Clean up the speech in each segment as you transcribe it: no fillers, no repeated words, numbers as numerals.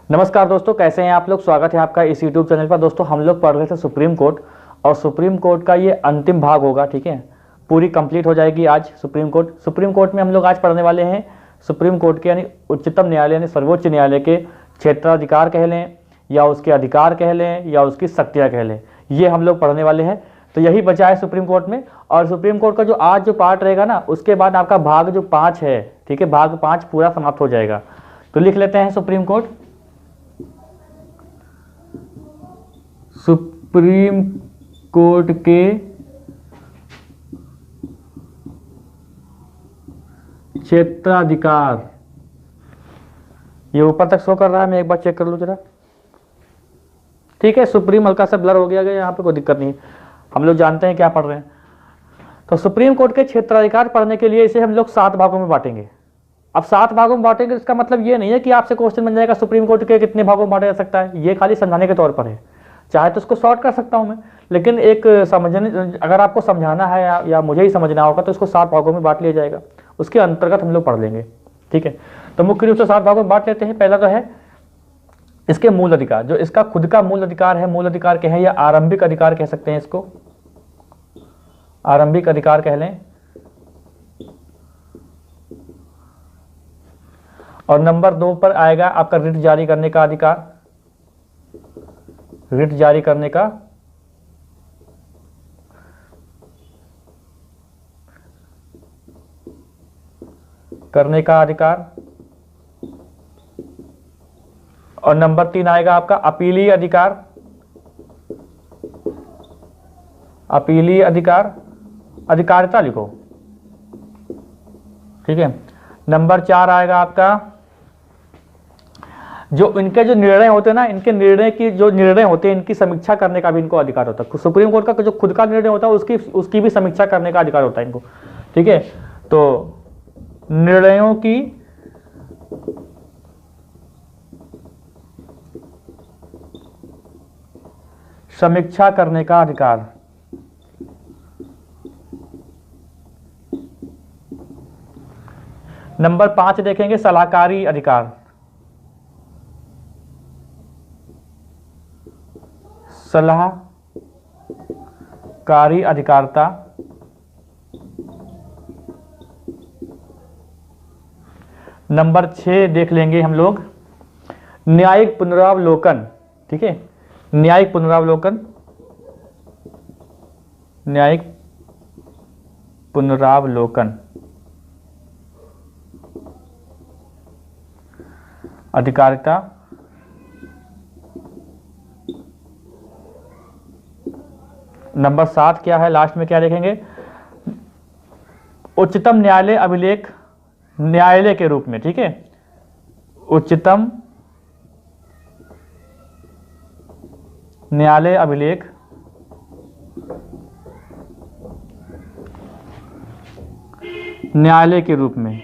नमस्कार दोस्तों, कैसे हैं आप लोग। स्वागत है आपका इस YouTube चैनल पर। दोस्तों हम लोग पढ़ रहे थे सुप्रीम कोर्ट, और सुप्रीम कोर्ट का ये अंतिम भाग होगा। ठीक है, पूरी कंप्लीट हो जाएगी आज सुप्रीम कोर्ट में हम लोग आज पढ़ने वाले हैं सुप्रीम कोर्ट के यानी उच्चतम न्यायालय यानी सर्वोच्च न्यायालय के क्षेत्राधिकार कह लें या उसके अधिकार कह लें या उसकी शक्तियाँ कह लें, ये हम लोग पढ़ने वाले हैं। तो यही बचा है सुप्रीम कोर्ट में। और सुप्रीम कोर्ट का जो आज जो पार्ट रहेगा ना, उसके बाद आपका भाग जो 5 है, ठीक है, भाग 5 पूरा समाप्त हो जाएगा। तो लिख लेते हैं सुप्रीम कोर्ट के क्षेत्राधिकार। ये ऊपर तक शो कर रहा है, मैं एक बार चेक कर लूं जरा। ठीक है, सुप्रीम हल्का सा ब्लर हो गया, यहाँ पे कोई दिक्कत नहीं है, हम लोग जानते हैं क्या पढ़ रहे हैं। तो सुप्रीम कोर्ट के क्षेत्राधिकार पढ़ने के लिए इसे हम लोग 7 भागों में बांटेंगे। अब 7 भागों में बांटेंगे, इसका मतलब ये नहीं है कि आपसे क्वेश्चन बन जाएगा सुप्रीम कोर्ट के कितने भागों में बांटा जा सकता है। ये खाली समझाने के तौर पर है, चाहे तो उसको शॉर्ट कर सकता हूं मैं, लेकिन एक समझने, अगर आपको समझाना है या मुझे ही समझना होगा तो इसको 7 भागों में बांट लिया जाएगा, उसके अंतर्गत हम लोग पढ़ लेंगे। ठीक है, तो मुख्य रूप से 7 भागों में बांट लेते हैं। पहला तो है इसके मूल अधिकार, जो इसका खुद का मूल अधिकार है। मूल अधिकार कहें या आरंभिक अधिकार कह सकते हैं, इसको आरंभिक अधिकार कह लें। और नंबर 2 पर आएगा आपका रिट जारी करने का अधिकार। रिट जारी करने का अधिकार। और नंबर 3 आएगा आपका अपीलीय अधिकार। अपीलीय अधिकार, अधिकारिता लिखो। ठीक है, नंबर 4 आएगा आपका जो इनके जो निर्णय होते हैं ना, इनके निर्णय की जो निर्णय होते हैं, इनकी समीक्षा करने का भी इनको अधिकार होता है। सुप्रीम कोर्ट का जो खुद का निर्णय होता है उसकी भी समीक्षा करने का अधिकार होता है इनको। ठीक है, तो निर्णयों की समीक्षा करने का अधिकार। नंबर 5 देखेंगे सलाहकारी अधिकार। सलाहकारी अधिकारिता। नंबर 6 देख लेंगे हम लोग न्यायिक पुनरावलोकन। ठीक है, न्यायिक पुनरावलोकन, न्यायिक पुनरावलोकन अधिकारिता। नंबर 7 क्या है, लास्ट में क्या देखेंगे, उच्चतम न्यायालय अभिलेख न्यायालय के रूप में। ठीक है, उच्चतम न्यायालय अभिलेख न्यायालय के रूप में।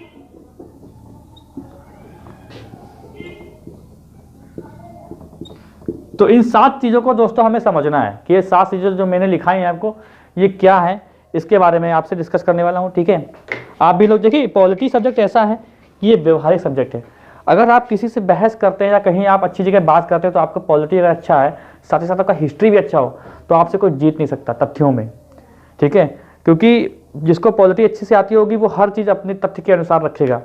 तो इन 7 चीजों को दोस्तों हमें समझना है कि ये 7 चीजें जो मैंने लिखाई हैं आपको, ये क्या है, इसके बारे में आपसे डिस्कस करने वाला हूं। ठीक है, आप भी लोग देखिए, पॉलिटी सब्जेक्ट ऐसा है कि ये व्यवहारिक सब्जेक्ट है। अगर आप किसी से बहस करते हैं या कहीं आप अच्छी जगह बात करते हैं, तो आपका पॉलिटी अगर अच्छा है, साथ ही साथ आपका हिस्ट्री भी अच्छा हो, तो आपसे कोई जीत नहीं सकता तथ्यों में। ठीक है, क्योंकि जिसको पॉलिटी अच्छी से आती होगी वो हर चीज़ अपने तथ्य के अनुसार रखेगा।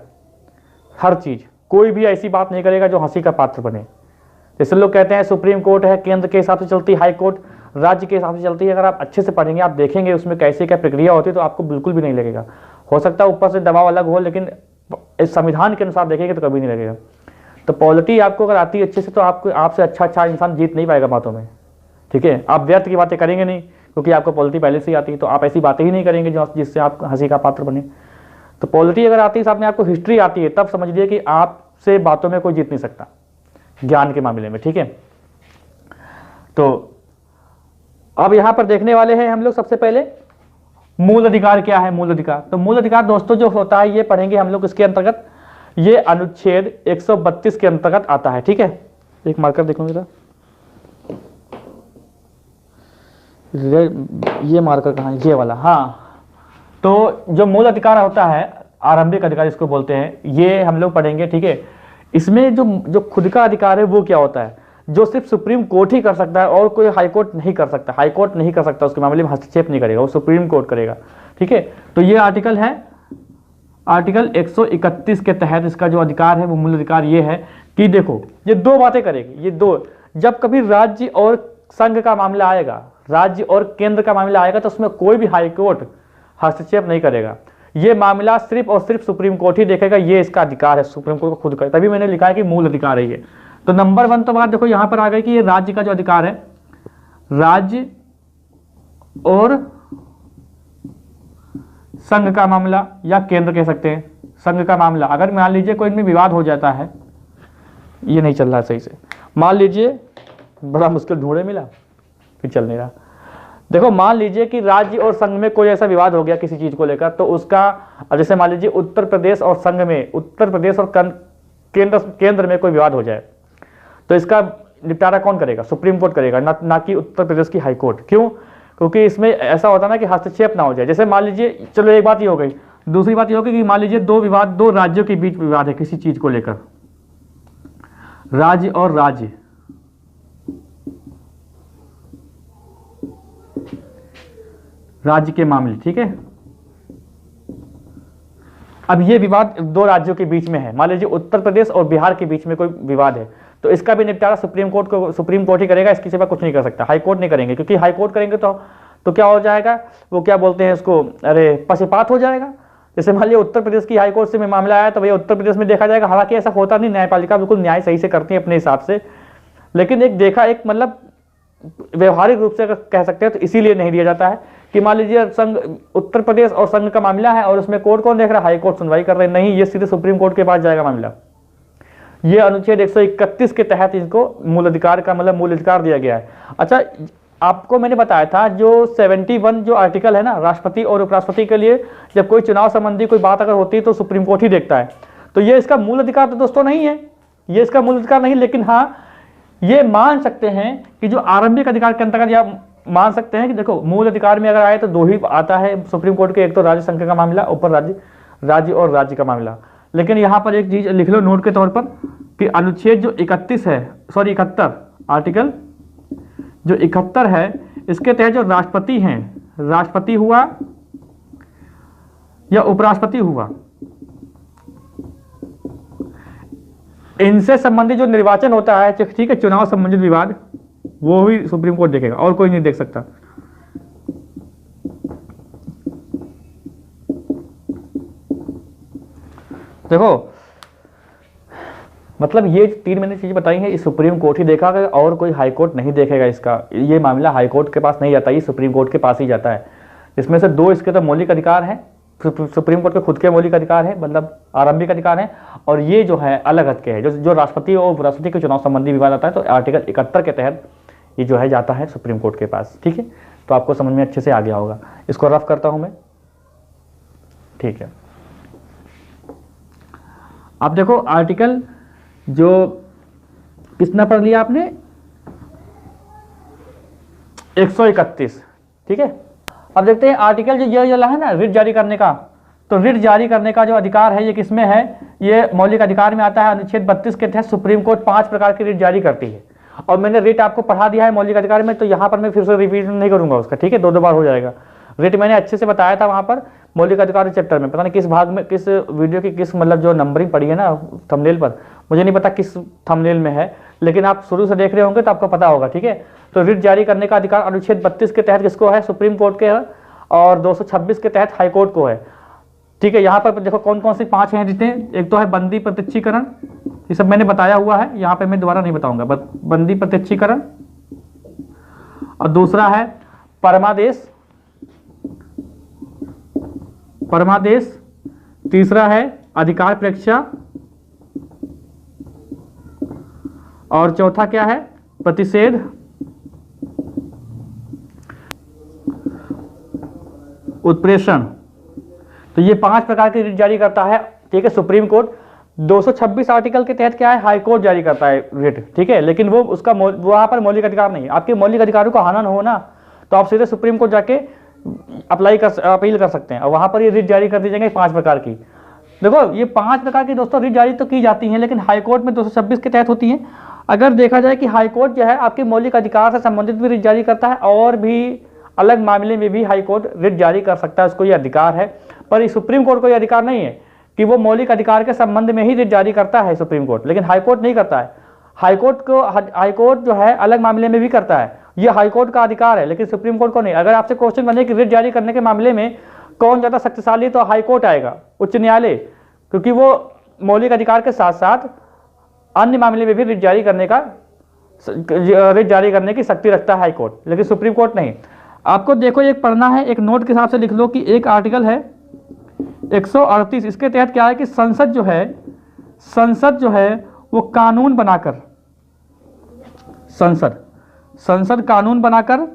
हर चीज़, कोई भी ऐसी बात नहीं करेगा जो हंसी का पात्र बने। जैसे लोग कहते हैं सुप्रीम कोर्ट है, केंद्र के हिसाब से चलती है, हाई कोर्ट राज्य के हिसाब से चलती है। अगर आप अच्छे से पढ़ेंगे, आप देखेंगे उसमें कैसे क्या प्रक्रिया होती है, तो आपको बिल्कुल भी नहीं लगेगा। हो सकता है ऊपर से दबाव अलग हो, लेकिन इस संविधान के अनुसार देखेंगे तो कभी नहीं लगेगा। तो पॉलिटी आपको अगर आती है अच्छे से, तो आपसे अच्छा इंसान जीत नहीं पाएगा बातों में। ठीक है, आप व्यर्थ की बातें करेंगे नहीं, क्योंकि आपको पॉलिटी पहले से ही आती है, तो आप ऐसी बातें ही नहीं करेंगे जिससे आप हंसी का पात्र बने। तो पॉलिटी अगर आती है, साथ में आपको हिस्ट्री आती है, तब समझ लीजिए कि आपसे बातों में कोई जीत नहीं सकता ज्ञान के मामले में। ठीक है, तो अब यहां पर देखने वाले हैं हम लोग सबसे पहले मूल अधिकार क्या है। मूल अधिकार, तो मूल अधिकार दोस्तों जो होता है, ये पढ़ेंगे हम लोग इसके अंतर्गत, ये अनुच्छेद 132 के अंतर्गत आता है। ठीक है, एक मार्कर देखो जरा, ये मार्कर कहाँ है, ये वाला। हाँ, तो जो मूल अधिकार होता है, आरंभिक अधिकार इसको बोलते हैं, ये हम लोग पढ़ेंगे। ठीक है, इसमें जो जो खुद का अधिकार है वो क्या होता है, जो सिर्फ सुप्रीम कोर्ट ही कर सकता है और कोई हाई कोर्ट नहीं कर सकता। हाई कोर्ट नहीं कर सकता, उसके मामले में हस्तक्षेप नहीं करेगा, वो सुप्रीम कोर्ट करेगा। ठीक है, तो ये आर्टिकल है, आर्टिकल 131 के तहत इसका जो अधिकार है वो मूल अधिकार ये है कि देखो ये दो बातें करेगी। ये दो, जब कभी राज्य और संघ का मामला आएगा, राज्य और केंद्र का मामला आएगा, तो उसमें कोई भी हाई कोर्ट हस्तक्षेप नहीं करेगा। ये मामला सिर्फ और सिर्फ सुप्रीम कोर्ट ही देखेगा, ये इसका अधिकार है सुप्रीम कोर्ट को खुद का। तभी मैंने लिखा है कि मूल अधिकार है ये। तो नंबर 1 तो बात देखो यहां पर आ गई कि ये राज्य का जो अधिकार है, राज्य और संघ का मामला या केंद्र कह सकते हैं, संघ का मामला, अगर मान लीजिए कोई इनमें विवाद हो जाता है, ये नहीं चल रहा सही से, मान लीजिए बड़ा मुश्किल ढूंढे मिला फिर चल नहीं रहा। देखो मान लीजिए कि राज्य और संघ में कोई ऐसा विवाद हो गया किसी चीज को लेकर, तो उसका जैसे मान लीजिए उत्तर प्रदेश और संघ में, उत्तर प्रदेश और केंद्र में कोई विवाद हो जाए, तो इसका निपटारा कौन करेगा? सुप्रीम कोर्ट करेगा, ना कि उत्तर प्रदेश की हाई कोर्ट। क्यों? क्योंकि इसमें ऐसा होता है ना कि हस्तक्षेप ना हो जाए। जैसे मान लीजिए, चलो एक बात ये हो गई, दूसरी बात ये होगी कि मान लीजिए दो राज्यों के बीच विवाद है किसी चीज को लेकर, राज्य और राज्य, राज्य के मामले, ठीक है। अब ये विवाद दो राज्यों के बीच में है, मान लीजिए उत्तर प्रदेश और बिहार के बीच में कोई विवाद है, तो इसका भी निपटारा सुप्रीम कोर्ट ही करेगा, इसके सिवा कुछ नहीं कर सकता। हाई कोर्ट नहीं करेंगे, क्योंकि हाई कोर्ट करेंगे तो क्या हो जाएगा, वो क्या बोलते हैं उसको, अरे पक्षपात हो जाएगा। जैसे मान लीजिए उत्तर प्रदेश की हाई कोर्ट से मामला आया तो भैया उत्तर प्रदेश में देखा जाएगा, हालांकि ऐसा होता नहीं, न्यायपालिका बिल्कुल न्याय सही से करती है अपने हिसाब से, लेकिन एक मतलब व्यवहारिक रूप से अगर कह सकते हैं तो इसीलिए नहीं दिया जाता है कि मान लीजिए संघ, उत्तर प्रदेश और संघ का मामला है और उसमें कोर्ट कौन देख रहा है? हाई कोर्ट सुनवाई कर रहे हैं। नहीं, ये सीधे सुप्रीम कोर्ट के पास जाएगा मामला। ये अनुच्छेद 131 के तहत इनको मूल अधिकार का मतलब मूल अधिकार दिया गया है। अच्छा, आपको मैंने बताया था जो 71 जो आर्टिकल है ना, राष्ट्रपति और उपराष्ट्रपति के लिए जब कोई चुनाव संबंधी कोई बात अगर होती है तो सुप्रीम कोर्ट ही देखता है। तो ये इसका मूल अधिकार तो दोस्तों नहीं है, ये इसका मूल अधिकार नहीं, लेकिन हाँ ये मान सकते हैं कि जो आरंभिक अधिकार के अंतर्गत या मान सकते हैं कि देखो मूल अधिकार में अगर आए तो दो ही आता है सुप्रीम कोर्ट के, एक तो राज्य संघ का मामला, ऊपर राज्य और राज्य का मामला। लेकिन यहाँ पर एक चीज लिख लो नोट के तौर पर कि अनुच्छेद जो 71 आर्टिकल जो 71 है, इसके तहत जो राष्ट्रपति हैं, राष्ट्रपति हुआ या उपराष्ट्रपति हुआ, इनसे संबंधित जो निर्वाचन होता है, ठीक है, चुनाव संबंधित विवाद, वो भी सुप्रीम कोर्ट देखेगा और कोई नहीं देख सकता। देखो मतलब ये 3 मैंने चीज बताई है, इस सुप्रीम कोर्ट ही देखा और कोई हाई कोर्ट नहीं देखेगा इसका। ये मामला हाई कोर्ट के पास नहीं जाता, ये सुप्रीम कोर्ट के पास ही जाता है। इसमें से 2 इसके तो मौलिक अधिकार हैं, सुप्रीम कोर्ट के खुद के मौलिक अधिकार है, मतलब आरंभिक अधिकार है, और ये जो है अलग हद के है, जो राष्ट्रपति और उपराष्ट्रपति के चुनाव संबंधी विवाद आता है, तो आर्टिकल 71 के तहत ये जो है जाता है सुप्रीम कोर्ट के पास। ठीक है, तो आपको समझ में अच्छे से आ गया होगा। इसको रफ करता हूं मैं, ठीक है। अब देखो आर्टिकल जो कितना पढ़ लिया आपने, 131, ठीक है। अब देखते हैं आर्टिकल जो ये वाला है ना, रिट जारी करने का, तो रिट जारी करने का जो अधिकार है ये किसमें है? ये मौलिक अधिकार में आता है। अनुच्छेद 32 के तहत सुप्रीम कोर्ट 5 प्रकार की रिट जारी करती है, और मैंने रिट आपको पढ़ा दिया है मौलिक अधिकार में, तो यहाँ पर मैं फिर से रिपीट नहीं करूंगा उसका, ठीक है, 2 बार हो जाएगा। रिट मैंने अच्छे से बताया था वहां पर मौलिक अधिकार चैप्टर में, पता नहीं किस भाग में, किस वीडियो की किस मतलब जो नंबरिंग पड़ी है ना थंबनेल पर, मुझे नहीं पता किस थंबनेल में है, लेकिन आप शुरू से देख रहे होंगे तो आपको पता होगा। ठीक है, तो रिट जारी करने का अधिकार अनुच्छेद 32 के तहत किसको है? सुप्रीम कोर्ट के है, और 226 के तहत हाई कोर्ट को है। ठीक है, यहाँ पर देखो कौन कौन सी 5 हैं रिटें। एक तो है बंदी प्रत्यक्षीकरण, ये सब मैंने बताया हुआ है, यहाँ पे मैं दोबारा नहीं बताऊंगा, बंदी प्रत्यक्षीकरण, और दूसरा है परमादेश, तीसरा है अधिकार परीक्षा, और चौथा क्या है? प्रतिषेध, उत्प्रेषण। तो ये 5 प्रकार की रिट जारी करता है, ठीक है, सुप्रीम कोर्ट। 226 आर्टिकल के तहत क्या है? हाई कोर्ट जारी करता है रिट, ठीक है, लेकिन वो उसका वहां पर मौलिक अधिकार नहीं है। आपके मौलिक अधिकारों का हनन हो ना, तो आप सीधे सुप्रीम कोर्ट जाके अपील कर सकते हैं, और वहां पर ये रिट जारी कर दी जाएंगे 5 प्रकार की। देखो ये 5 प्रकार की दोस्तों रिट जारी तो की जाती हैं, लेकिन हाईकोर्ट में 226 के तहत होती हैं। अगर देखा जाए कि हाईकोर्ट जो है आपके मौलिक अधिकार से संबंधित भी रिट जारी करता है, और भी अलग मामले में भी हाईकोर्ट रिट जारी कर सकता है, उसको ये अधिकार है। पर सुप्रीम कोर्ट को ये अधिकार नहीं है कि वो मौलिक अधिकार के संबंध में ही रिट जारी करता है सुप्रीम कोर्ट, लेकिन हाईकोर्ट नहीं करता है। हाईकोर्ट जो है अलग मामले में भी करता है, ये हाईकोर्ट का अधिकार है, लेकिन सुप्रीम कोर्ट को नहीं। अगर आपसे क्वेश्चन बने कि रिट जारी करने के मामले में कौन ज़्यादा शक्तिशाली, तो हाईकोर्ट आएगा, उच्च न्यायालय, क्योंकि वो मौलिक अधिकार के साथ साथ अन्य मामले में भी रिट जारी करने की शक्ति रखता है हाईकोर्ट, लेकिन सुप्रीम कोर्ट नहीं। आपको देखो एक पढ़ना है, एक नोट के हिसाब से लिख लो कि एक आर्टिकल है 138, इसके तहत क्या है कि संसद जो है वो कानून बनाकर, संसद कानून बनाकर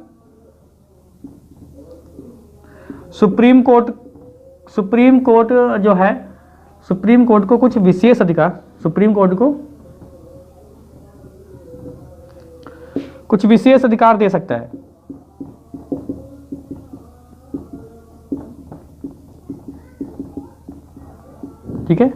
सुप्रीम कोर्ट को कुछ विशेष अधिकार, सुप्रीम कोर्ट को कुछ विशेष अधिकार दे सकता है। ठीक है,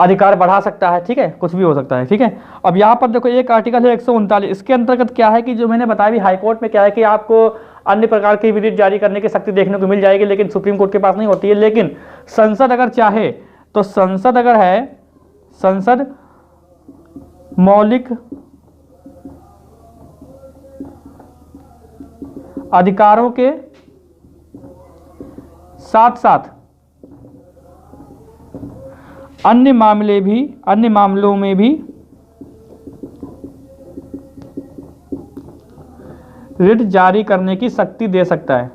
अधिकार बढ़ा सकता है, ठीक है, कुछ भी हो सकता है। ठीक है, अब यहाँ पर देखो एक आर्टिकल है 139, इसके अंतर्गत क्या है कि जो मैंने बताया भी हाईकोर्ट में क्या है कि आपको अन्य प्रकार की रिट जारी करने की शक्ति देखने को मिल जाएगी, लेकिन सुप्रीम कोर्ट के पास नहीं होती है। लेकिन संसद अगर चाहे तो संसद मौलिक अधिकारों के साथ साथ अन्य मामलों में भी रिट जारी करने की शक्ति दे सकता है,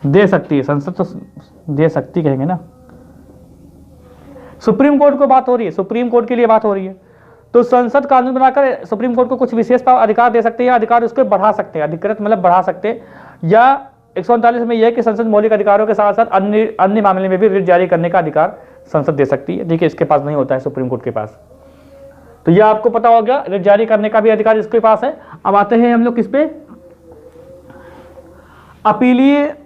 दे सकती है संसद, तो दे सकती कहेंगे ना। सुप्रीम कोर्ट को बात हो रही है, सुप्रीम कोर्ट के लिए बात हो रही है, तो संसद कानून बनाकर सुप्रीम कोर्ट को कुछ विशेष अधिकार दे सकते हैं, अधिकार उसको बढ़ा सकते हैं, अधिकृत मतलब बढ़ा सकते हैं। या 139 में यह है कि संसद मौलिक अधिकारों के साथ साथ अन्य मामले में भी रिट जारी करने का अधिकार संसद दे सकती है। देखिए इसके पास नहीं होता है सुप्रीम कोर्ट के पास, तो यह आपको पता हो गया, रिट जारी करने का भी अधिकार इसके पास है। अब आते हैं हम लोग किस पे, अपीलीय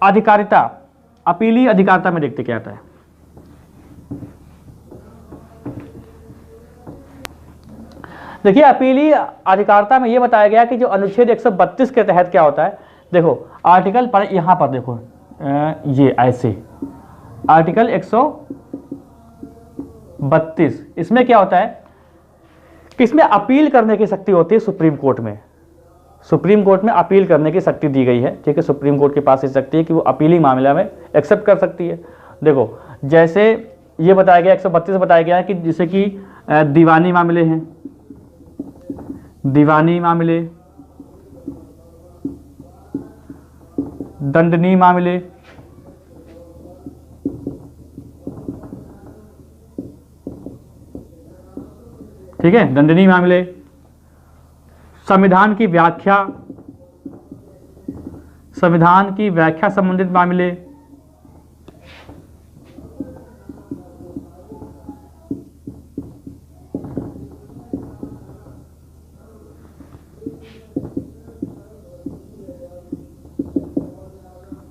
अधिकारिता में देखते क्या आता है। देखिए अपीलीय अधिकारिता में यह बताया गया कि जो अनुच्छेद 132 के तहत क्या होता है, देखो आर्टिकल पर यहां पर देखो ये ऐसे आर्टिकल 132, इसमें क्या होता है कि इसमें अपील करने की शक्ति होती है सुप्रीम कोर्ट में। सुप्रीम कोर्ट में अपील करने की शक्ति दी गई है, ठीक है, सुप्रीम कोर्ट के पास ये शक्ति है कि वो अपीली मामला में एक्सेप्ट कर सकती है। देखो जैसे ये बताया गया 132 बताया गया है कि जैसे कि दीवानी मामले हैं, दीवानी मामले, दंडनीय मामले, ठीक है, दंडनीय मामले, संविधान की व्याख्या संबंधित मामले,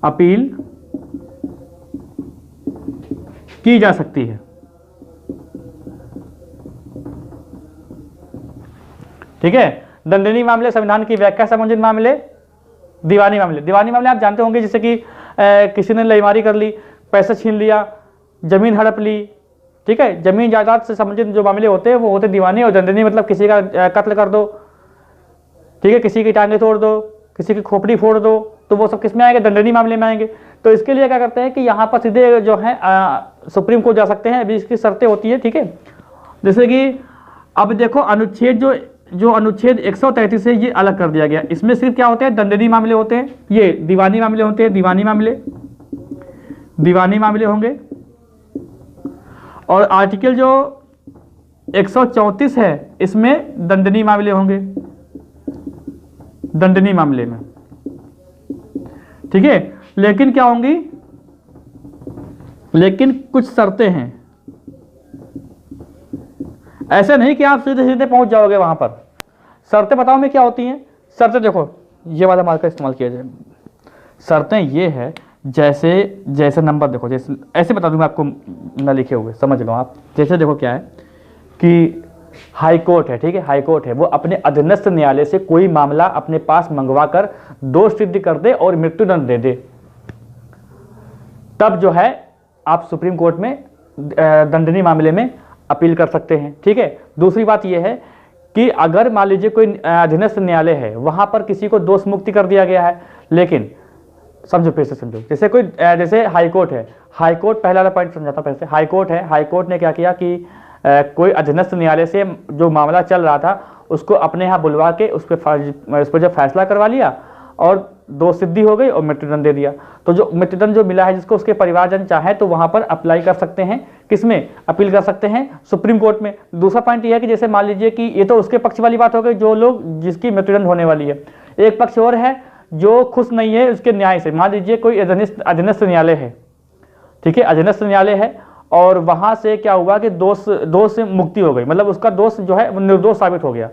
अपील की जा सकती है। ठीक है, दंडनीय मामले, संविधान की व्याख्या संबंधित मामले, दीवानी मामले आप जानते होंगे, जैसे कि किसी ने लेमारी कर ली, पैसा छीन लिया, जमीन हड़प ली, ठीक है, जमीन जायदाद से संबंधित जो मामले होते हैं वो होते दीवानी। और दंडनीय मतलब किसी का कत्ल कर दो, ठीक है, किसी की टांगें तोड़ दो, किसी की खोपड़ी फोड़ दो, तो वो सब किस में आएंगे, दंडनीय मामले में आएंगे। तो इसके लिए क्या करते हैं कि यहाँ पर सीधे जो है सुप्रीम कोर्ट जा सकते हैं, अभी इसकी शर्तें होती है, ठीक है। जैसे कि अब देखो अनुच्छेद जो अनुच्छेद 133 है ये अलग कर दिया गया, इसमें सिर्फ क्या होते हैं, दंडनीय मामले होते हैं, ये दीवानी मामले होते हैं, दीवानी मामले होंगे। और आर्टिकल जो 134 है इसमें दंडनीय मामले होंगे, दंडनीय मामले में, ठीक है। लेकिन क्या होंगी, लेकिन कुछ शर्तें हैं, ऐसे नहीं कि आप सीधे सीधे पहुंच जाओगे वहां पर। शर्तें बताओ मैं क्या होती हैं। शर्तें देखो, ये वाला मार्कर इस्तेमाल किया जाए। शर्तें ये है जैसे जैसे नंबर देखो, जैसे ऐसे बता दूं मैं आपको ना लिखे हुए, समझ लो आप। जैसे देखो क्या है कि हाई कोर्ट है, ठीक है, हाई कोर्ट है, वो अपने अधीनस्थ न्यायालय से कोई मामला अपने पास मंगवा कर दोष सिद्ध कर दे और मृत्युदंड दे दे, तब जो है आप सुप्रीम कोर्ट में दंडनीय मामले में अपील कर सकते हैं, ठीक है। दूसरी बात यह है कि अगर मान लीजिए कोई अधीनस्थ न्यायालय है, वहां पर किसी को दोष मुक्ति कर दिया गया है, लेकिन समझो फिर से समझो, जैसे कोई जैसे हाई कोर्ट है, हाई कोर्ट, पहला वाला पॉइंट समझाता हूं, पहले हाई कोर्ट है, हाई कोर्ट ने क्या किया कि कोई अधीनस्थ न्यायालय से जो मामला चल रहा था उसको अपने यहाँ बुलवा के उस पर जब फैसला करवा लिया और दोष सिद्धि हो गई और मृत्युदंड दे दिया। तो जो मृत्युदंड जो मिला है जिसको, उसके परिवारजन चाहे तो वहां पर अप्लाई कर सकते हैं, किसमें अपील कर सकते हैं, सुप्रीम कोर्ट में। दूसरा पॉइंट यह है कि जैसे मान लीजिए कि ये तो उसके पक्ष वाली बात हो गई, जो लोग जिसकी मृत्युदंड होने वाली है। एक पक्ष और है जो खुश नहीं है उसके न्याय से, मान लीजिए कोई अधीनस्थ न्यायालय है, ठीक है, अधीनस्थ न्यायालय है और वहां से क्या हुआ कि दोष से मुक्ति हो गई, मतलब उसका दोष जो है वो निर्दोष साबित हो गया।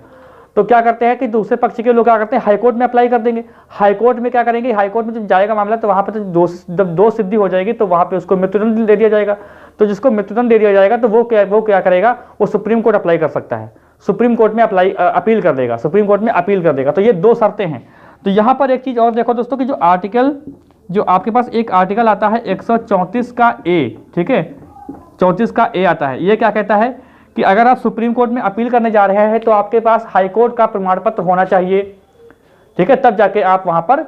तो क्या करते हैं कि दूसरे पक्ष के लोग क्या करते हैं, हाईकोर्ट में अप्लाई कर देंगे। हाईकोर्ट में क्या करेंगे, हाईकोर्ट में जब जाएगा मामला तो वहां पर जब दोष सिद्धि हो जाएगी तो वहां पे उसको मृत्युदंड दे दिया जाएगा। तो जिसको मृत्युदंड दे दिया जाएगा तो वो क्या करेगा, वो सुप्रीम कोर्ट अप्लाई कर सकता है, सुप्रीम कोर्ट में अपील कर देगा, सुप्रीम कोर्ट में अपील कर देगा। तो ये दो शर्तें हैं। तो यहाँ पर एक चीज और देखो दोस्तों कि जो आपके पास एक आर्टिकल आता है 134 का ए, ठीक है, 34 का ए आता है। ये क्या कहता है कि अगर आप सुप्रीम कोर्ट में अपील करने जा रहे हैं तो आपके पास हाई कोर्ट का प्रमाण पत्र होना चाहिए, ठीक है, तब जाके आप वहां पर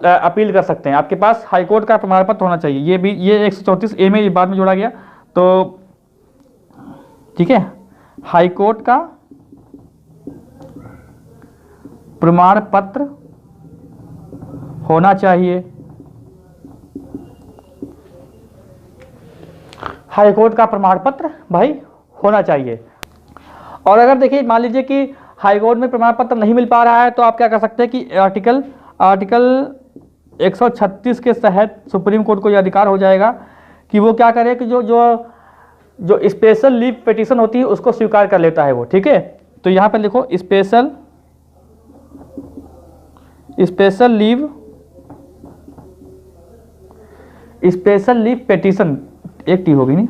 अपील कर सकते हैं। आपके पास हाई कोर्ट का प्रमाण पत्र होना चाहिए। ये भी ये 134 ए में बाद में जोड़ा गया, तो ठीक है, हाई कोर्ट का प्रमाण पत्र होना चाहिए, हाई कोर्ट का प्रमाण पत्र भाई होना चाहिए। और अगर देखिए मान लीजिए कि हाई कोर्ट में प्रमाण पत्र नहीं मिल पा रहा है तो आप क्या कर सकते हैं कि आर्टिकल 136 के तहत सुप्रीम कोर्ट को यह अधिकार हो जाएगा कि वो क्या करे कि जो स्पेशल लीव पिटीशन होती है उसको स्वीकार कर लेता है वो, ठीक है। तो यहाँ पर लिखो स्पेशल लीव पिटीशन, एक टी होगी नहीं,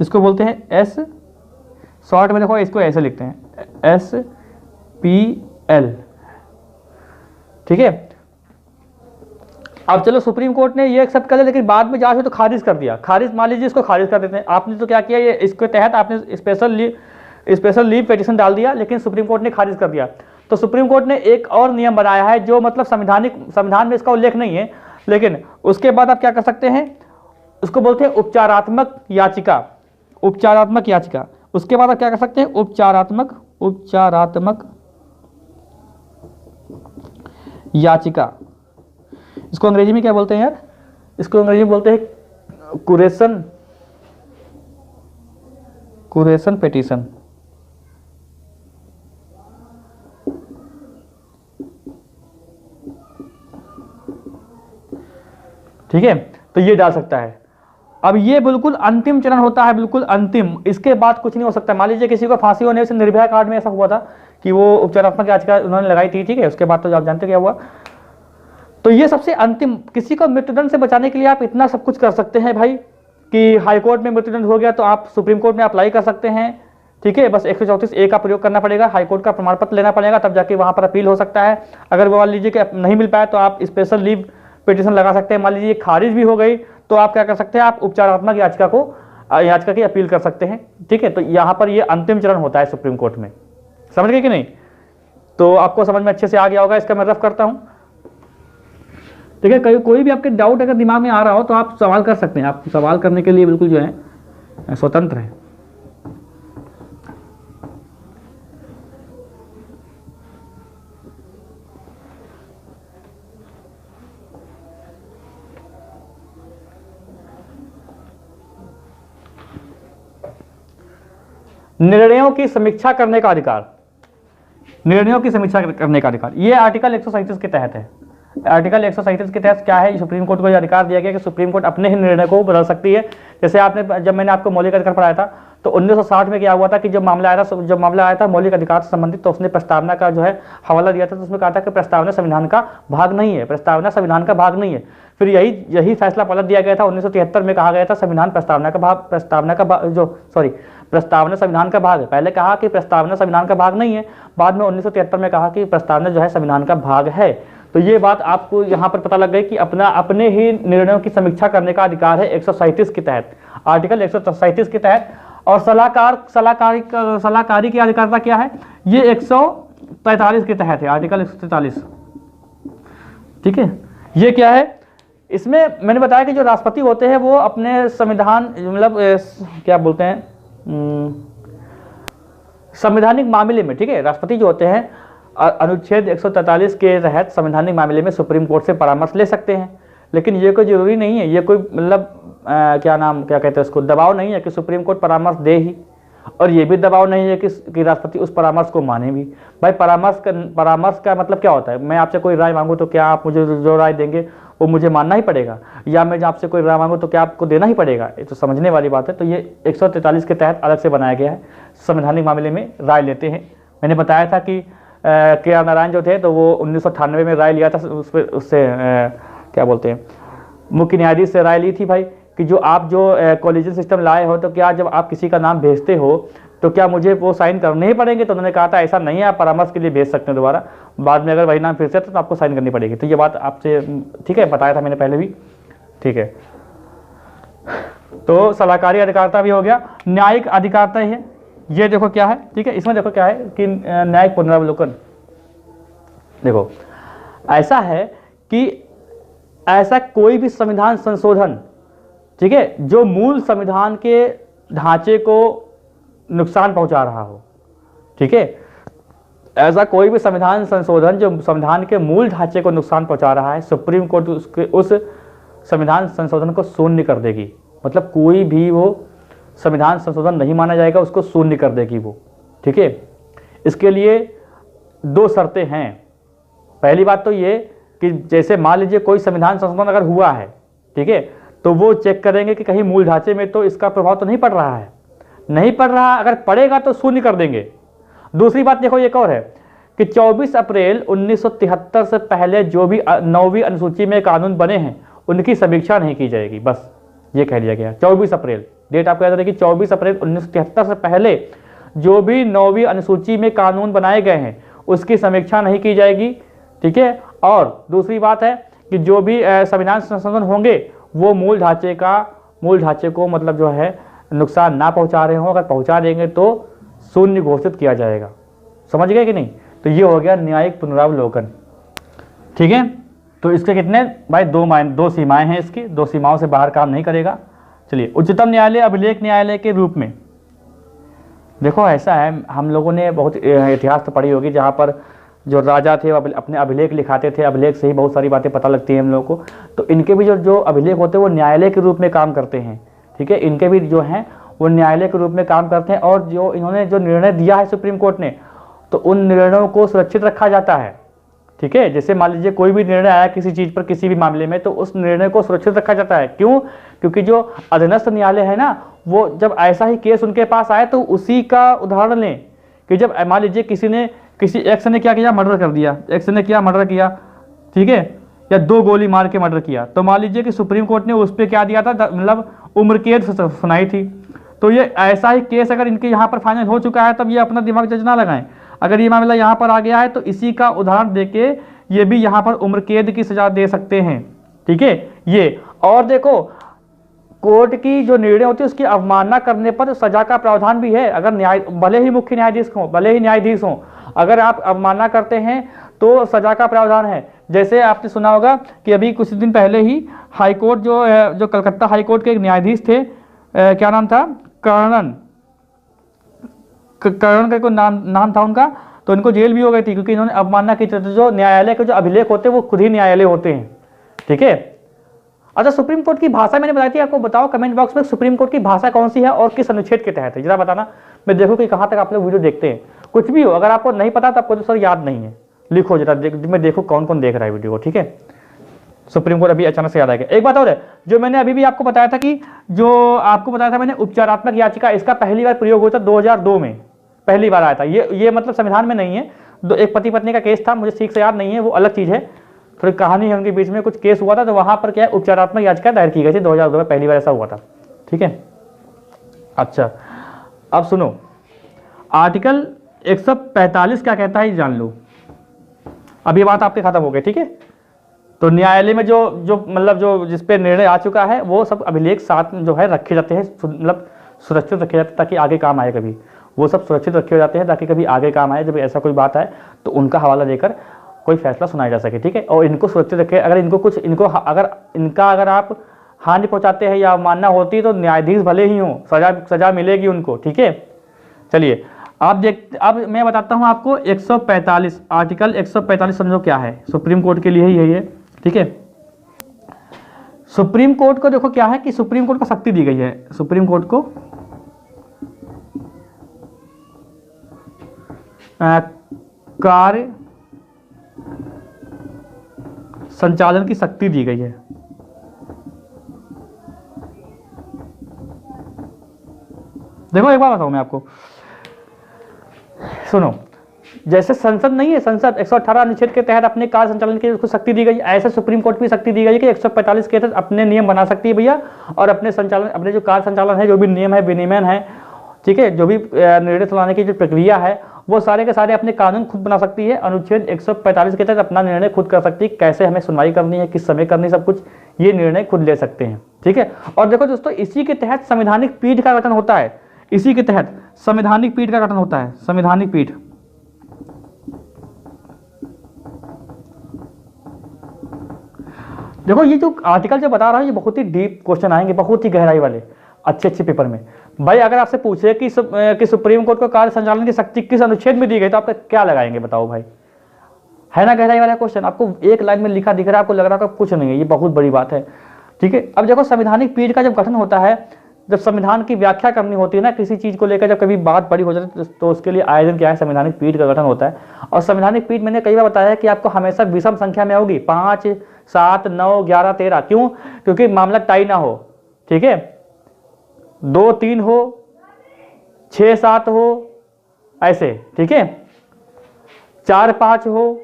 इसको बोलते हैं एस, शॉर्ट में देखो इसको ऐसे लिखते हैं SPL, ठीक है। अब चलो सुप्रीम कोर्ट ने ये एक्सेप्ट कर लिया, लेकिन बाद में जांच में तो खारिज कर दिया, मान लीजिए इसको खारिज कर देते हैं। आपने तो क्या किया, ये इसके तहत आपने स्पेशल लीव पिटीशन डाल दिया, लेकिन सुप्रीम कोर्ट ने खारिज कर दिया। तो सुप्रीम कोर्ट ने एक और नियम बनाया है जो मतलब संविधान में इसका उल्लेख नहीं है, लेकिन उसके बाद आप क्या कर सकते हैं, उसको बोलते हैं उपचारात्मक याचिका, उपचारात्मक याचिका। उसके बाद आप क्या कर सकते हैं, उपचारात्मक याचिका। इसको अंग्रेजी में क्या बोलते हैं यार, इसको अंग्रेजी में बोलते हैं कुरेशन पिटीशन, ठीक है। तो ये डाल सकता है। अब ये बिल्कुल अंतिम चरण होता है, बिल्कुल अंतिम, इसके बाद कुछ नहीं हो सकता। मान लीजिए किसी को फांसी होने से, निर्भया कांड में ऐसा हुआ था कि वो उपचारात्मक याचिका उन्होंने लगाई थी, ठीक है, उसके बाद तो आप जानते क्या हुआ। तो ये सबसे अंतिम, किसी को मृत्युदंड से बचाने के लिए आप इतना सब कुछ कर सकते हैं भाई कि हाई कोर्ट में मृत्युदंड हो गया तो आप सुप्रीम कोर्ट में अप्लाई कर सकते हैं, ठीक है। बस 134 ए का प्रयोग करना पड़ेगा, हाई कोर्ट का प्रमाण पत्र लेना पड़ेगा, तब जाके वहां पर अपील हो सकता है। अगर वो मान लीजिए कि नहीं मिल पाया तो आप स्पेशल लीव पिटीशन लगा सकते हैं। मान लीजिए खारिज भी हो गई तो आप क्या कर सकते हैं, आप उपचारात्मक याचिका की अपील कर सकते हैं, ठीक है। तो यहाँ पर ये अंतिम चरण होता है सुप्रीम कोर्ट में, समझ गए कि नहीं। तो आपको समझ में अच्छे से आ गया होगा, इसका मैं रफ करता हूँ, ठीक है। कोई भी आपके डाउट अगर दिमाग में आ रहा हो तो आप सवाल कर सकते हैं, आप सवाल करने के लिए बिल्कुल जो है स्वतंत्र है। निर्णयों की समीक्षा करने का अधिकार, निर्णयों की समीक्षा करने का अधिकार, ये आर्टिकल 137 के तहत है। आर्टिकल 137 के तहत क्या है, सुप्रीम कोर्ट को यह अधिकार दिया गया कि सुप्रीम कोर्ट अपने ही निर्णय को बदल सकती है। जैसे आपने, जब मैंने आपको मौलिक अधिकार पढ़ाया था तो 1960 में क्या हुआ था कि जब मामला आया था मौलिक अधिकार से संबंधित, तो उसने प्रस्तावना का जो है हवाला दिया था, तो उसमें कहा था कि प्रस्तावना संविधान का भाग नहीं है, प्रस्तावना संविधान का भाग नहीं है। फिर यही फैसला पलट दिया गया था 1973 में, कहा गया था प्रस्तावना संविधान का भाग है। पहले कहा कि प्रस्तावना संविधान का भाग नहीं है, बाद में 1973 में कहा कि प्रस्तावना जो है संविधान का भाग है। तो ये बात आपको यहाँ पर पता लग गई कि अपने ही निर्णयों की समीक्षा करने का अधिकार है 137 के तहत, आर्टिकल 137 के तहत। और सलाहकारी की अधिकारिता क्या है, ये 143 के तहत है, आर्टिकल 143। ठीक है, ये क्या है, इसमें मैंने बताया कि जो राष्ट्रपति होते हैं वो अपने संविधान मतलब क्या बोलते हैं संवैधानिक मामले में, ठीक है, राष्ट्रपति जो होते हैं अनुच्छेद 143 के तहत संवैधानिक मामले में सुप्रीम कोर्ट से परामर्श ले सकते हैं। लेकिन ये कोई जरूरी नहीं है, ये कोई मतलब क्या कहते हैं उसको, दबाव नहीं है कि सुप्रीम कोर्ट परामर्श दे ही, और ये भी दबाव नहीं है कि राष्ट्रपति उस परामर्श को माने भी। भाई परामर्श का मतलब क्या होता है, मैं आपसे कोई राय मांगू तो क्या आप मुझे जो राय देंगे वो मुझे मानना ही पड़ेगा, या मैं आपसे कोई राय मांगू तो क्या आपको देना ही पड़ेगा, ये तो समझने वाली बात है। तो ये 143 के तहत अलग से बनाया गया है, संवैधानिक मामले में राय लेते हैं। मैंने बताया था कि के आर नारायण जो थे तो वो 1998 में राय लिया था, उससे क्या बोलते हैं मुख्य न्यायाधीश से राय ली थी भाई कि जो आप कॉलेजियन सिस्टम लाए हो, तो क्या जब आप किसी का नाम भेजते हो तो क्या मुझे वो साइन करने ही पड़ेंगे। तो उन्होंने कहा था ऐसा नहीं है, आप परामर्श के लिए भेज सकते हैं दोबारा, बाद में अगर वही नाम फिर से तो आपको साइन करनी पड़ेगी। तो ये बात आपसे ठीक है बताया था मैंने पहले भी, ठीक है। तो सलाहकारी अधिकारिता भी हो गया। न्यायिक अधिकारिता है, ये देखो क्या है, ठीक है, इसमें देखो क्या है कि न्यायिक पुनरावलोकन। देखो ऐसा है कि ऐसा कोई भी संविधान संशोधन, ठीक है, जो मूल संविधान के ढांचे को नुकसान पहुंचा रहा हो, ठीक है, ऐसा कोई भी संविधान संशोधन जो संविधान के मूल ढांचे को नुकसान पहुंचा रहा है, सुप्रीम कोर्ट उस संविधान संशोधन को शून्य कर देगी। मतलब कोई भी वो संविधान संशोधन नहीं माना जाएगा, उसको शून्य कर देगी वो, ठीक है। इसके लिए दो शर्तें हैं। पहली बात तो ये कि जैसे मान लीजिए कोई संविधान संशोधन अगर हुआ है, ठीक है, तो वो चेक करेंगे कि कहीं मूल ढांचे में तो इसका प्रभाव तो नहीं पड़ रहा है, नहीं पड़ रहा, अगर पड़ेगा तो शून्य कर देंगे। दूसरी बात देखो एक और है कि 24 अप्रैल 1973 से पहले जो भी 9वीं अनुसूची में कानून बने हैं उनकी समीक्षा नहीं की जाएगी, बस ये कह दिया गया। 24 अप्रैल डेट आपको याद रखेगी, 24 अप्रैल 1973 से पहले जो भी 9वीं अनुसूची में कानून बनाए गए हैं उसकी समीक्षा नहीं की जाएगी, ठीक है। और दूसरी बात है कि जो भी संविधान संशोधन होंगे वो मूल ढांचे को मतलब जो है नुकसान ना पहुंचा रहे हो, अगर पहुंचा देंगे तो शून्य घोषित किया जाएगा। समझ गए कि नहीं। तो ये हो गया न्यायिक पुनरावलोकन, ठीक है। तो इसके कितने भाई दो सीमाएं हैं, इसकी दो सीमाओं से बाहर काम नहीं करेगा। चलिए, उच्चतम न्यायालय अभिलेख न्यायालय के रूप में देखो ऐसा है, हम लोगों ने बहुत इतिहास तो पढ़ी होगी जहाँ पर जो राजा थे वो अपने अभिलेख लिखाते थे, अभिलेख से ही बहुत सारी बातें पता लगती हैं हम लोगों को। तो इनके भी जो अभिलेख होते हैं वो न्यायालय के रूप में काम करते हैं, ठीक है। इनके भी जो हैं वो न्यायालय के रूप में काम करते हैं, और जो इन्होंने जो निर्णय दिया है सुप्रीम कोर्ट ने, तो उन निर्णयों को सुरक्षित रखा जाता है, ठीक है। जैसे मान लीजिए कोई भी निर्णय आया किसी चीज़ पर, किसी भी मामले में, तो उस निर्णय को सुरक्षित रखा जाता है। क्यों? क्योंकि जो अधीनस्थ न्यायालय है ना, वो जब ऐसा ही केस उनके पास आए तो उसी का उदाहरण लें कि जब मान लीजिए किसी एक्स ने क्या किया, मर्डर कर दिया, एक्स ने क्या मर्डर किया, ठीक है, या 2 गोली मार के मर्डर किया, तो मान लीजिए कि सुप्रीम कोर्ट ने उस पर क्या दिया था, मतलब उम्र कैद सुनाई थी। तो ये ऐसा ही केस अगर इनके यहाँ पर फाइनल हो चुका है, तब ये अपना दिमाग जज ना लगाएं। अगर ये मामला यहाँ पर आ गया है तो इसी का उदाहरण देके ये भी यहाँ पर उम्र कैद की सजा दे सकते हैं, ठीक है। ये और देखो, कोर्ट की जो निर्णय होती है उसकी अवमानना करने पर सजा का प्रावधान भी है। अगर भले ही मुख्य न्यायाधीश हों, भले ही न्यायाधीश हों, अगर आप अवमानना करते हैं तो सजा का प्रावधान है। जैसे आपने सुना होगा कि अभी कुछ दिन पहले ही हाईकोर्ट जो कलकत्ता हाईकोर्ट के एक न्यायाधीश थे, क्या नाम था, कर्णन का कोई नाम था उनका, तो इनको जेल भी हो गई थी क्योंकि इन्होंने अवमानना की। तो जो न्यायालय के जो अभिलेख होते हैं वो खुद ही न्यायालय होते हैं, ठीक है। अच्छा, सुप्रीम कोर्ट की भाषा मैंने बताई थी आपको, बताओ कमेंट बॉक्स में सुप्रीम कोर्ट की भाषा कौन सी है और किस अनुच्छेद के तहत है, जरा बताना। मैं देखूँ कि कहाँ तक आप लोग वीडियो देखते हैं। कुछ भी हो, अगर आपको नहीं पता तो आपको तो सर याद नहीं है, लिखो जरा, मैं देखूँ कौन कौन देख रहा है वीडियो को, ठीक है। सुप्रीम कोर्ट अभी अचानक से याद आ गया। एक बात और है, जो मैंने अभी भी आपको बताया था कि जो आपको बताया था मैंने उपचारात्मक याचिका, इसका पहली बार प्रयोग हुआ था 2002 में, पहली बार आया था। ये मतलब संविधान में नहीं है। एक पति पत्नी का केस था, मुझे ठीक से याद नहीं है, वो अलग चीज़ है, थोड़ी कहानी है उनके बीच में, कुछ केस हुआ था, तो वहाँ पर क्या है उपचारात्मक याचिका दायर की गई थी 2002 में, पहली बार ऐसा हुआ था। ठीक है, अच्छा अब सुनो, आर्टिकल 145 क्या कहता है ये जान लो। अब ये बात आपके खत्म हो गई। ठीक है, तो न्यायालय में जो मतलब जो जिस पे निर्णय आ चुका है वो सब अभिलेख साथ में जो है रखे जाते हैं, मतलब सुरक्षित रखे जाते हैं ताकि आगे काम आए। कभी वो सब सुरक्षित रखे जाते हैं ताकि कभी आगे काम आए, जब ऐसा कोई बात आए तो उनका हवाला देकर कोई फैसला सुनाया जा सके। ठीक है, और इनको सुरक्षित रखे। अगर इनको कुछ अगर आप हानि पहुंचाते हैं या मानना होती है तो न्यायाधीश भले ही हों, सजा मिलेगी उनको। ठीक है, चलिए अब मैं बताता हूं आपको 145 आर्टिकल 145 समझो क्या है, सुप्रीम कोर्ट के लिए ही यही है। ठीक है, सुप्रीम कोर्ट को देखो क्या है कि सुप्रीम कोर्ट को शक्ति दी गई है, सुप्रीम कोर्ट को कार्य संचालन की शक्ति दी गई है। देखो एक बात बताऊं मैं आपको, सुनो, जैसे संसद नहीं है, संसद 118 अनुच्छेद के तहत अपने कार्य संचालन की उसको शक्ति दी गई, ऐसे सुप्रीम कोर्ट भी शक्ति दी गई है कि 145 के तहत अपने नियम बना सकती है भैया, और अपने संचालन, अपने जो कार्य संचालन है, जो भी नियम है, विनियमन है, ठीक है, जो भी निर्णय सुनाने की जो प्रक्रिया है, वो सारे के सारे अपने कानून खुद बना सकती है। अनुच्छेद 145 के तहत अपना निर्णय खुद कर सकती है, कैसे हमें सुनवाई करनी है, किस समय करनी, सब कुछ ये निर्णय खुद ले सकते हैं। ठीक है, और देखो दोस्तों, इसी के तहत संवैधानिक पीठ का गठन होता है, इसी के तहत संवैधानिक पीठ का गठन होता है, संवैधानिक पीठ। देखो ये जो आर्टिकल जो बता रहा हूं ये बहुत ही डीप क्वेश्चन आएंगे, बहुत ही गहराई वाले, अच्छे पेपर में। भाई अगर आपसे पूछे कि सुप्रीम कोर्ट को कार्य संचालन की शक्ति किस अनुच्छेद में दी गई, तो आप क्या लगाएंगे बताओ भाई, है ना गहराई वाला क्वेश्चन। आपको एक लाइन में लिखा दिख रहा है, आपको लग रहा है कुछ नहीं है, ये बहुत बड़ी बात है। ठीक है, अब देखो संवैधानिक पीठ का जब गठन होता है, जब संविधान की व्याख्या करनी होती है ना किसी चीज को लेकर, जब कभी बात बड़ी हो जाती है तो उसके लिए आयोजन क्या है, संवैधानिक पीठ का गठन होता है। और संवैधानिक पीठ मैंने कई बार बताया है कि आपको हमेशा विषम संख्या में होगी, 5, 7, 9, 11, 13। क्यों? क्योंकि मामला टाई ना हो। ठीक है, 2, 3 हो, 6, 7 हो, ऐसे। ठीक है, 4, 5 हो,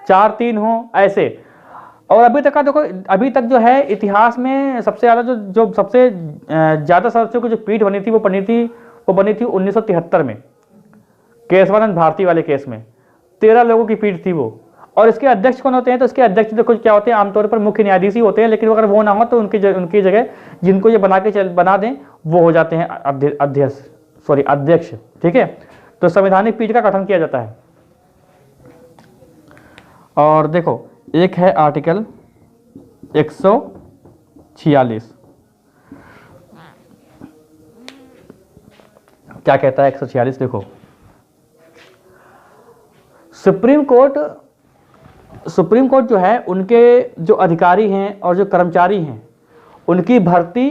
4, 3 हो, ऐसे। और अभी तक का देखो, अभी तक जो है इतिहास में सबसे ज़्यादा जो सबसे ज़्यादा सदस्यों की जो पीठ बनी थी वो बनी थी 1973 में, केशवानंद भारती वाले केस में 13 लोगों की पीठ थी वो। और इसके अध्यक्ष कौन होते हैं? तो इसके अध्यक्ष देखो क्या होते हैं, आमतौर पर मुख्य न्यायाधीश ही होते हैं, लेकिन अगर वो ना हो तो उनकी जगह जिनको ये बना दें वो हो जाते हैं अध्यक्ष। ठीक है, तो संवैधानिक पीठ का गठन किया जाता है। और देखो एक है आर्टिकल 146, क्या कहता है 146? देखो, सुप्रीम कोर्ट जो है उनके जो अधिकारी हैं और जो कर्मचारी हैं उनकी भर्ती,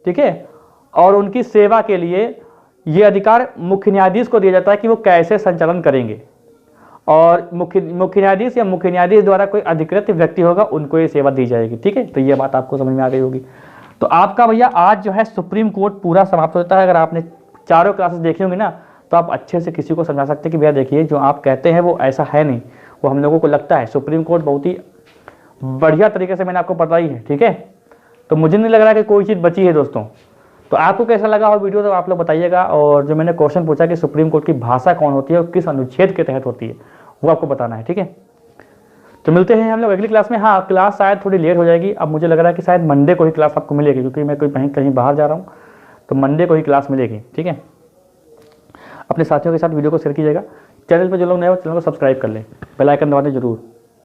ठीक है, और उनकी सेवा के लिए ये अधिकार मुख्य न्यायाधीश को दिया जाता है कि वो कैसे संचालन करेंगे। और मुख्य न्यायाधीश या मुख्य न्यायाधीश द्वारा कोई अधिकृत व्यक्ति होगा उनको ये सेवा दी जाएगी। ठीक है, तो ये बात आपको समझ में आ गई होगी। तो आपका भैया आज जो है सुप्रीम कोर्ट पूरा समाप्त होता है। अगर आपने चारों क्लासेस देखी होंगी ना तो आप अच्छे से किसी को समझा सकते हैं कि भैया देखिए जो आप कहते हैं वो ऐसा है नहीं, वो हम लोगों को लगता है। सुप्रीम कोर्ट बहुत ही बढ़िया तरीके से मैंने आपको बताई है। ठीक है, तो मुझे नहीं लग रहा कि कोई चीज़ बची है दोस्तों। तो आपको कैसा लगा और वीडियो तो आप लोग बताइएगा। और जो मैंने क्वेश्चन पूछा कि सुप्रीम कोर्ट की भाषा कौन होती है और किस अनुच्छेद के तहत होती है वो आपको बताना है। ठीक है, तो मिलते हैं हम लोग अगली क्लास में। हाँ, क्लास शायद थोड़ी लेट हो जाएगी। अब मुझे लग रहा है कि शायद मंडे को ही क्लास आपको मिलेगी, क्योंकि मैं कोई कहीं बाहर जा रहा हूँ, तो मंडे को ही क्लास मिलेगी। ठीक है, अपने साथियों के साथ वीडियो को शेयर कीजिएगा। चैनल पर जो लोग नए हो चैनल को सब्सक्राइब कर लें, बेल आइकन दबाने जरूर।